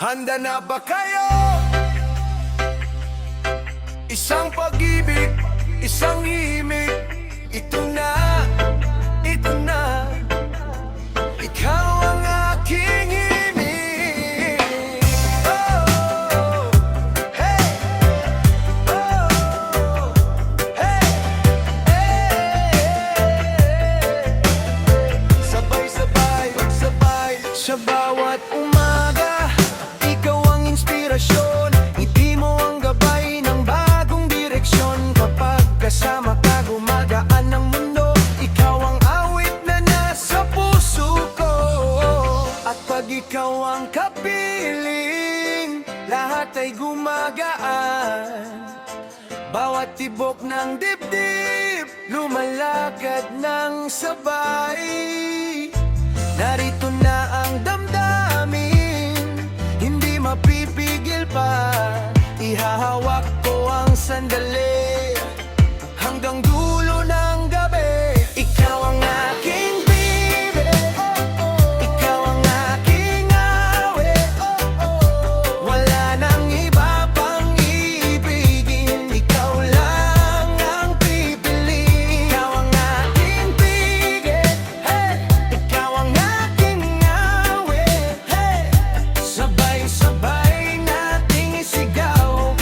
Handa na ba kayo? Isang pag-ibig, isang himig. Ito na, ito na. Ikaw ang aking himig. Oh, hey. Oh, hey. Hey. Sabay-sabay, magsabay sa bawat umaga. Ikaw ang inspirasyon, ngiti mo ang gabay ng bagong direksyon. Kapag kasama ka, gumagaan ang mundo. Ikaw ang awit na nasa puso ko. At pag ikaw ang kapiling, lahat ay gumagaan. Bawat tibok ng dibdib, lumalakad ng sabay. Narito na ang damdamin, hindi mapipigil pa. Ihahawak ko ang sandali hanggang dulo ng gabi. Ikaw ang aking bibi, ikaw ang aking awit. Wala nang iba pang ibigin, ikaw lang ang pipiliin. Ikaw ang aking pigil, hey. Ikaw ang aking awit, hey. Sabay-sabay nating isigaw.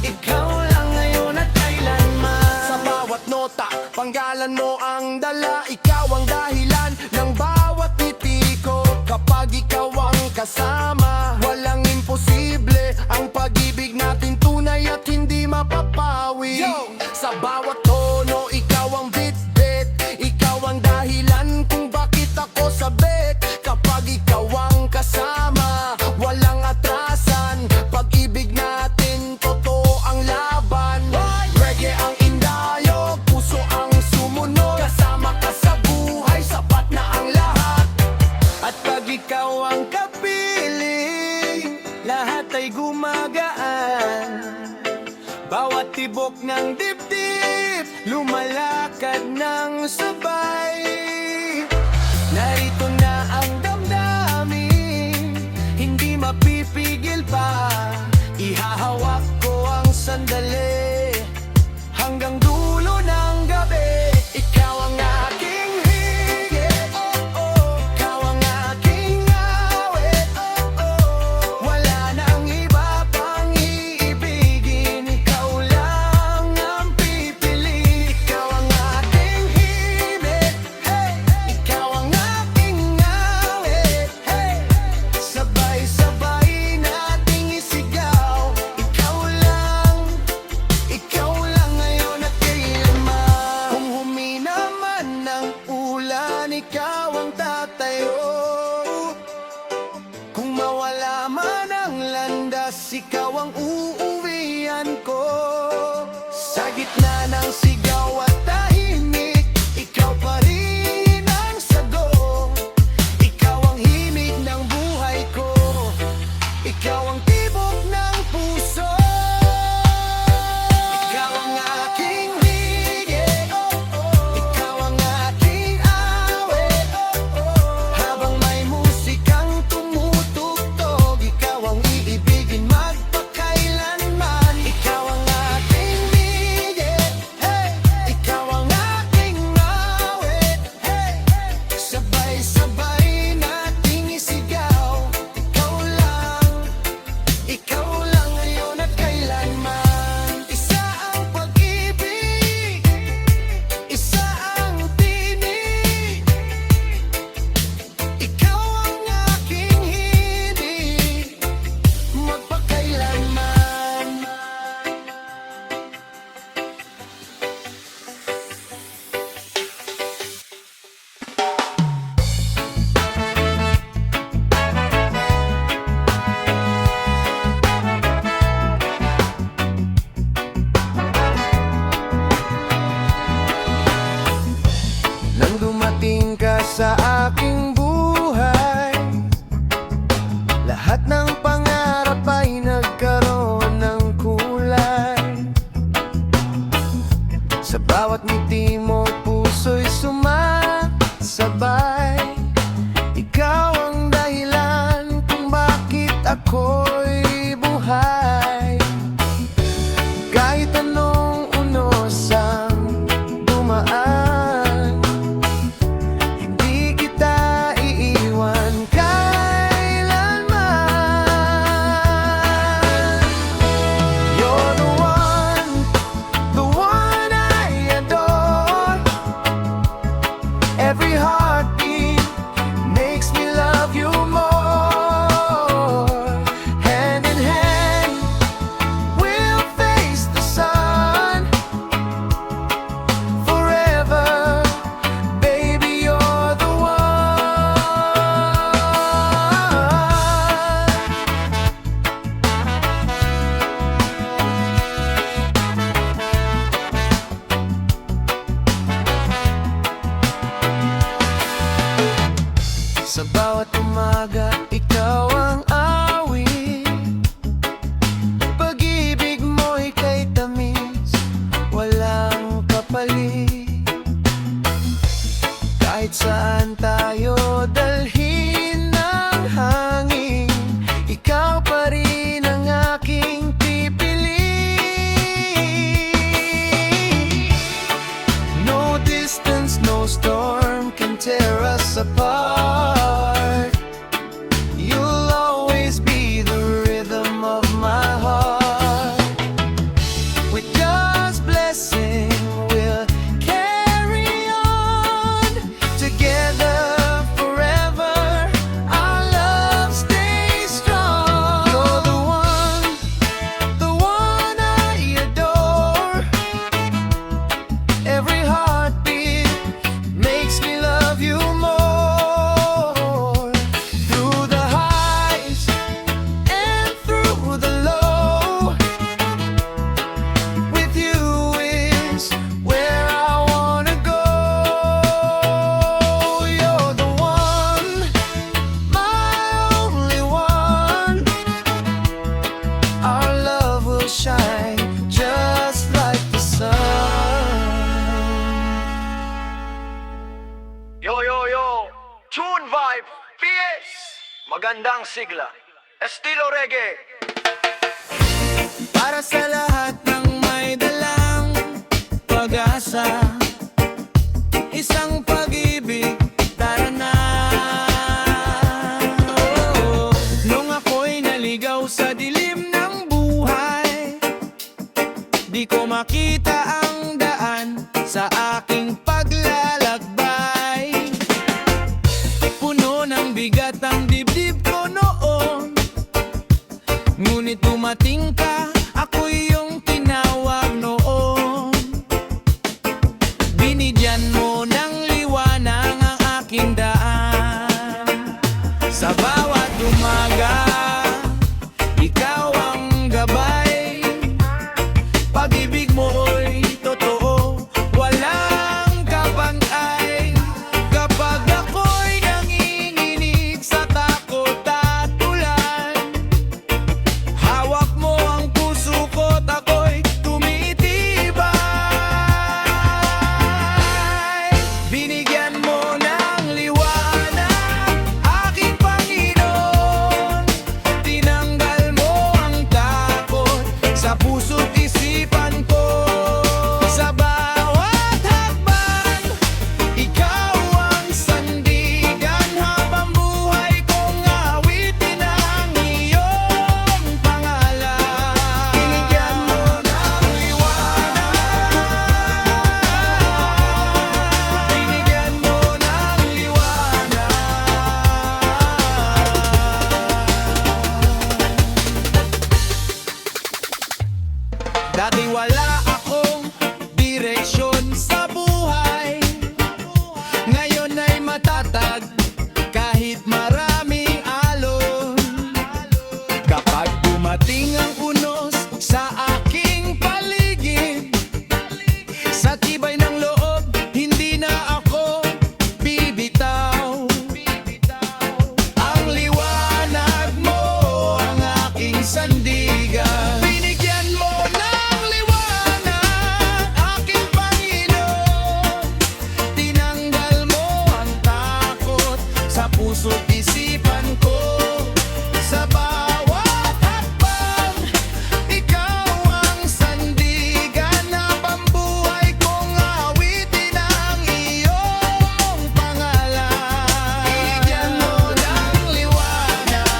Ikaw lang ngayon at kailanman. Sa bawat nota, panggalan mo ang dala. Ikaw ang dahilan ng bawat ngiti ko. Kapag ikaw ang kasama, walang imposible. Ang pag-ibig natin tunay at hindi mapapawi. Sa bawat tono, ikaw ang bit-bit. Ikaw ang dahilan kung bakit ako sabik. Kapag ikaw ang kasama, walang atrasan. Pag-ibig natin, totoo ang laban. Reggae ang indayog, puso ang sumunod. Kasama ka sa buhay, sapat na ang lahat. At pag ikaw ang kapiling, lahat ay gumagaan. Bawat tibok ng dibdib, lumalakad ng sabay. Narito na ang damdamin, hindi mapipigil pa. Ihahawak ko ang sandali hanggang dulo ng gabi. Ikaw ang aking higit, ikaw ang aking awit. Wala nang iba pang iibigin, ikaw lang ang pipili. Ikaw ang aking himig, hey. Sa bawat umaga, ikaw ang awit. Pag-ibig mo'y kay tamis, walang kapalit. Kahit saan tayo dalhin ng hangin, ikaw pa rin ang aking pipiliin. No distance, no storm can tear us apart. You'll always be the rhythm of my heart. With God's blessing, we'll carry on together forever. Our love stays strong. You're the one I adore. Every heartbeat makes me love you more. Through the highs and through the low, with you is where I wanna go. You're the one, my only one. Our love will shine just like the sun. Yo, yo, yo! Tune Vibe! PS! Magandang sigla. Estilo Reggae! Para sa lahat ng may dalang pag-asa, isang pag-ibig, tara na. Oh, nung ako'y naligaw sa dilim ng buhay, di ko makita ang daan sa aking paglalakbay. Puno ng bigat ang dibdib ko noon, ngunit dumating ka, ako'y iyong tinawag noon. Binigyan mo ng liwanag ang aking daan. Sa bawat umaga, ikaw ang gabay. Pag-ibig mo'y totoo, walang kabangay. Kapag ako'y nanginginig sa takot at ulan, hawak mo ang puso ko't ako'y tumitibay. Binigyan mo ng liwanag, aking Panginoon. Tinanggal mo ang takot sa puso't isipan ko. Sa bawat hakbang, ikaw ang sandigan. Habang buhay kong awitin ang iyong pangalan. Binigyan mo ng liwanag, binigyan mo ng liwanag. Dati wala akong direksyon sa buhay, ngayon ay matatag kahit maraming alon. Kapag dumating ang unos sa aking paligid, sa tibay ng loob, hindi na ako bibitaw. Ang liwanag mo ang aking sandigan. Binigyan mo ng liwanag, aking Panginoon. Tinanggal mo ang takot sa puso't isipan ko. Sa bawat hakbang, ikaw ang sandigan. Habang buhay kong awitin ang iyong pangalan. Binigyan mo ng liwanag,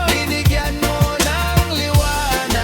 binigyan mo ng liwanag.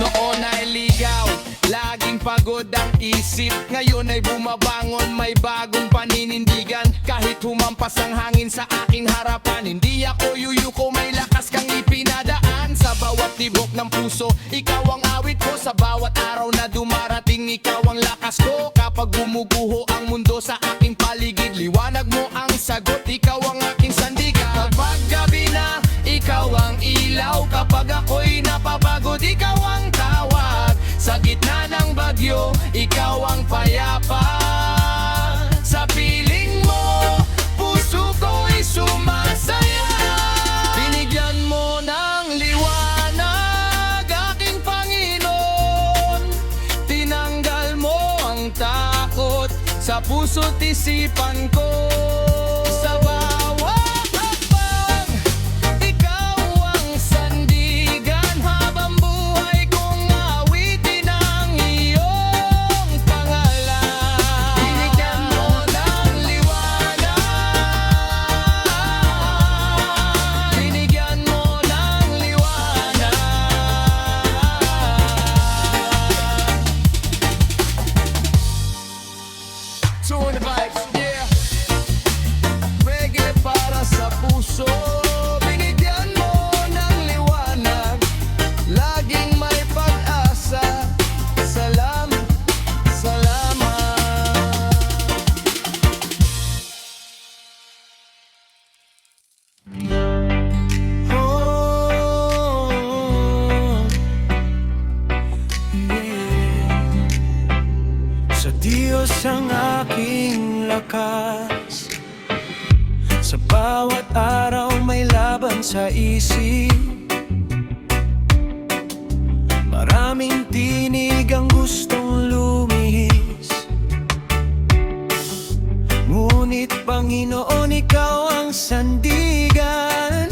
Noon ay ligaw, laging pagod ang isip. Ngayon ay bumabangon, may bagong paninindigan. Kahit humampas ang hangin sa aking harapan, hindi ako yuyuko, may lakas kang ipinadaan. Sa bawat tibok ng puso, ikaw ang awit ko. Sa bawat araw na dumarating, ikaw ang lakas ko. Kapag gumuguho ang mundo sa aking paligid, liwanag mo ang sagot, ikaw ang aking sandigan. Kapag gabi na, ikaw ang ilaw. Kapag ako'y napapagod, ikaw ang ikaw ang payapa. Sa piling mo, puso ko'y sumasaya. Binigyan mo ng liwanag, aking Panginoon. Tinanggal mo ang takot sa puso't isipan ko. Sa bawat hakbang, ikaw ang sandigan. Habang buhay kong awitin ang iyong pangalan. Binigyan mo ng liwanag, binigyan mo ng liwanag. Tune the vibes, yeah. Reggae para sa puso. Binigyan mo ng liwanag, laging may pag-asa. Salamat, salamat. Oh, yeah. Sa Diyos ang aking lakas. Sa bawat araw may laban sa isip. Maraming tinig ang gustong lumihis. Ngunit Panginoon, ikaw ang sandigan.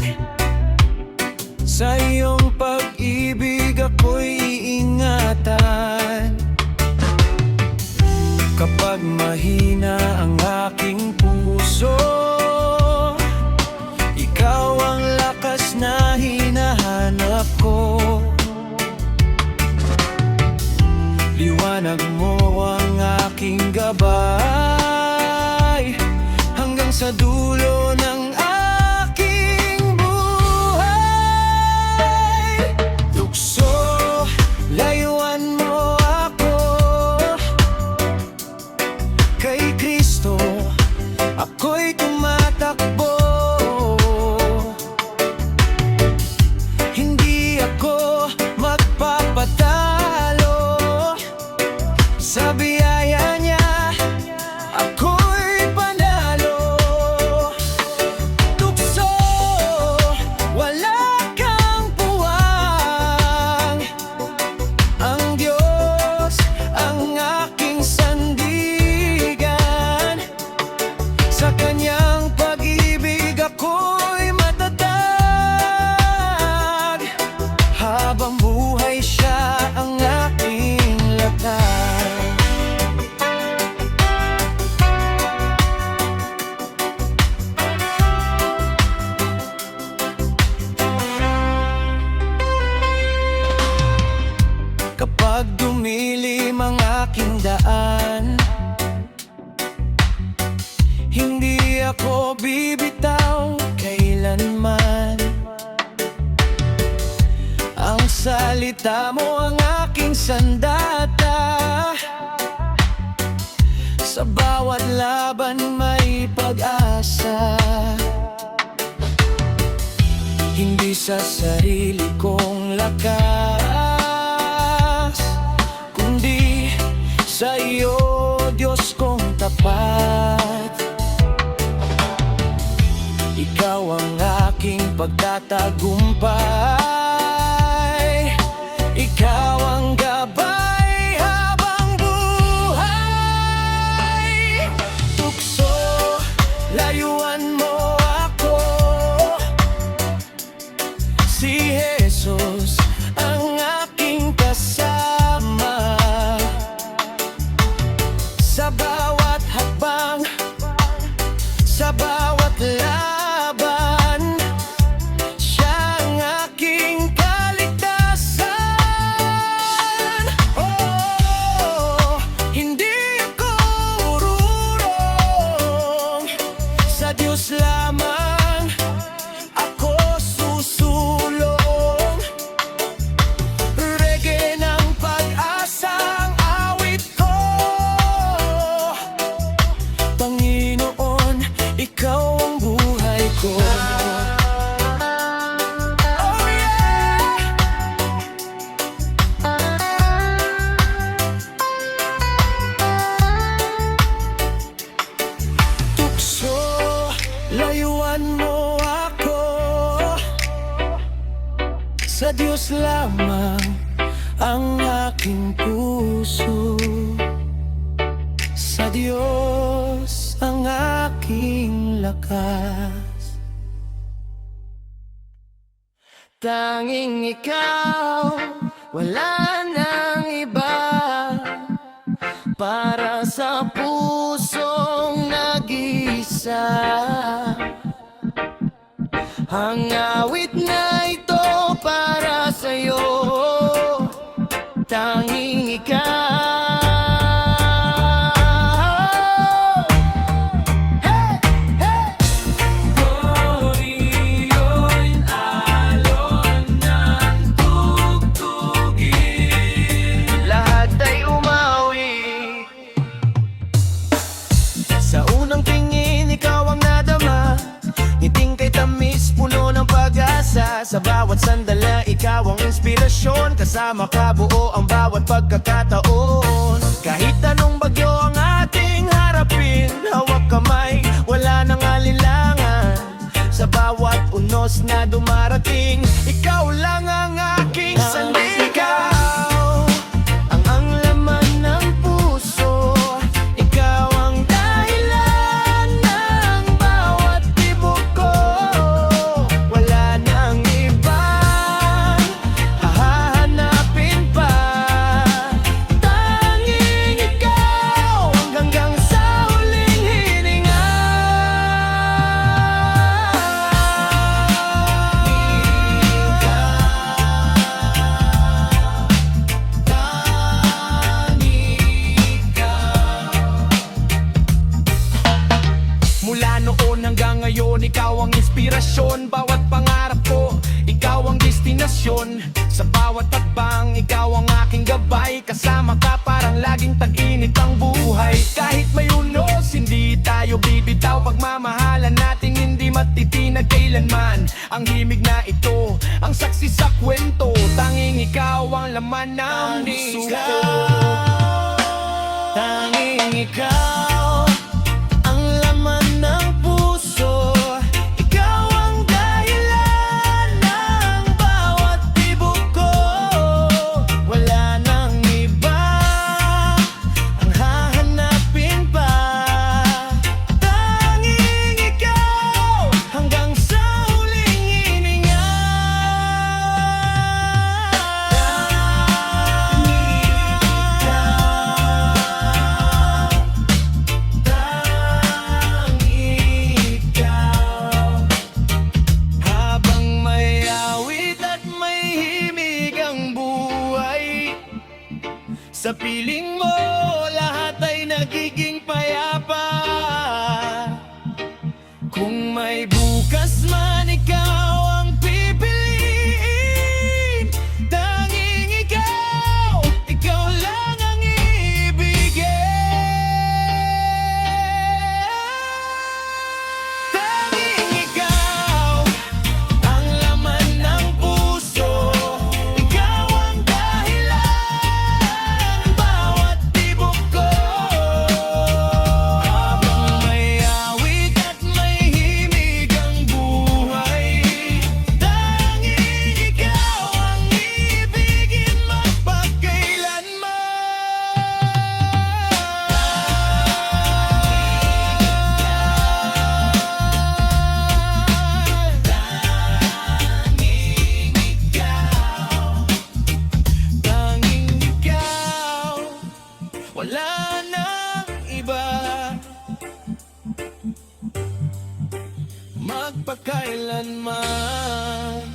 Sa iyong pag-ibig ako'y iingatan. Kapag mahina ang aking puso, ikaw ang lakas na hinahanap ko. Liwanag mo ang aking gabay, hanggang sa dulo ng aking buhay. Tukso, layuan mo ako kay Kristo, ako'y tumatakbo. Hindi ako magpapatalo. Sa biyaya niya, ako'y panalo. Tukso, wala kang puwang. Ang Diyos ang aking sandigan. Sa kanyang pag-ibig ako'y matatag. Habang buhay siya ang aking latag. Kapag dumilim ang aking daan, hindi ako bibitaw kailanman. Ang salita mo ang aking sandata. Sa bawat laban may pag-asa. Hindi sa sarili kong lakas, kundi sa iyo, Diyos kong tapat. Ikaw ang aking pagtatagumpay. Ikaw ang gabay habang buhay. Tukso, layuan mo ako. Si Jesus ang aking kasama. Sa bawat hakbang, sa bawat laban, siya Diyos lamang ang aking puso, sa Diyos ang aking lakas. Tanging ikaw, wala nang iba, para sa pusong nag-iisa. Ang awit na ito para sa'yo, tanging ikaw. Lahat ay umawi. Sa unang tingin, ikaw ang nadama, ngiting kay tamis, puno ng pag-asa. Sa bawat sandala, ikaw ang inspirasyon, kasama ka buo ang bawat pagkakataon. Kahit anong bagyo ang ating harapin, hawak kamay, wala nang alinlangan. Sa bawat unos na dumarating, ikaw lang ang aking sandigan. Ang laman ng puso, ikaw ang dahilan ng bawat tibok ko. Wala nang ibang hahanapin pa, tanging ikaw hanggang sa huling hininga. Mula noon hanggang ngayon, ikaw ang inspirasyon. Bawat pangarap ko, ikaw ang destinasyon. Sa bawat tagbang, ikaw ang aking gabay. Kasama ka parang laging tag-init ang buhay. Kahit may unos, hindi tayo bibitaw. Pagmamahalan nating hindi matitinag kailanman. Ang himig na ito, ang saksi sa kwento. Tanging ikaw ang laman ng puso ko. Tanging ikaw ang laman ng puso, ikaw ang dahilan ng bawat tibok ko. Wala nang iba ang hahanapin pa, tanging ikaw hanggang sa huling hininga. Habang may awit at may himig ang buhay, sa piling mo lahat ay nagiging payapa. Kung may bukas man, ikaw ang pipiliin. Tanging ikaw, ikaw lang ang ibigin. Tanging ikaw ang laman ng puso, ikaw ang dahilan ng bawat tibok ko. Habang may awit at may himig ang buhay, tanging ikaw ang ibigin magpagkailanman. Tanging ikaw, wala nang iba, magpakailanman.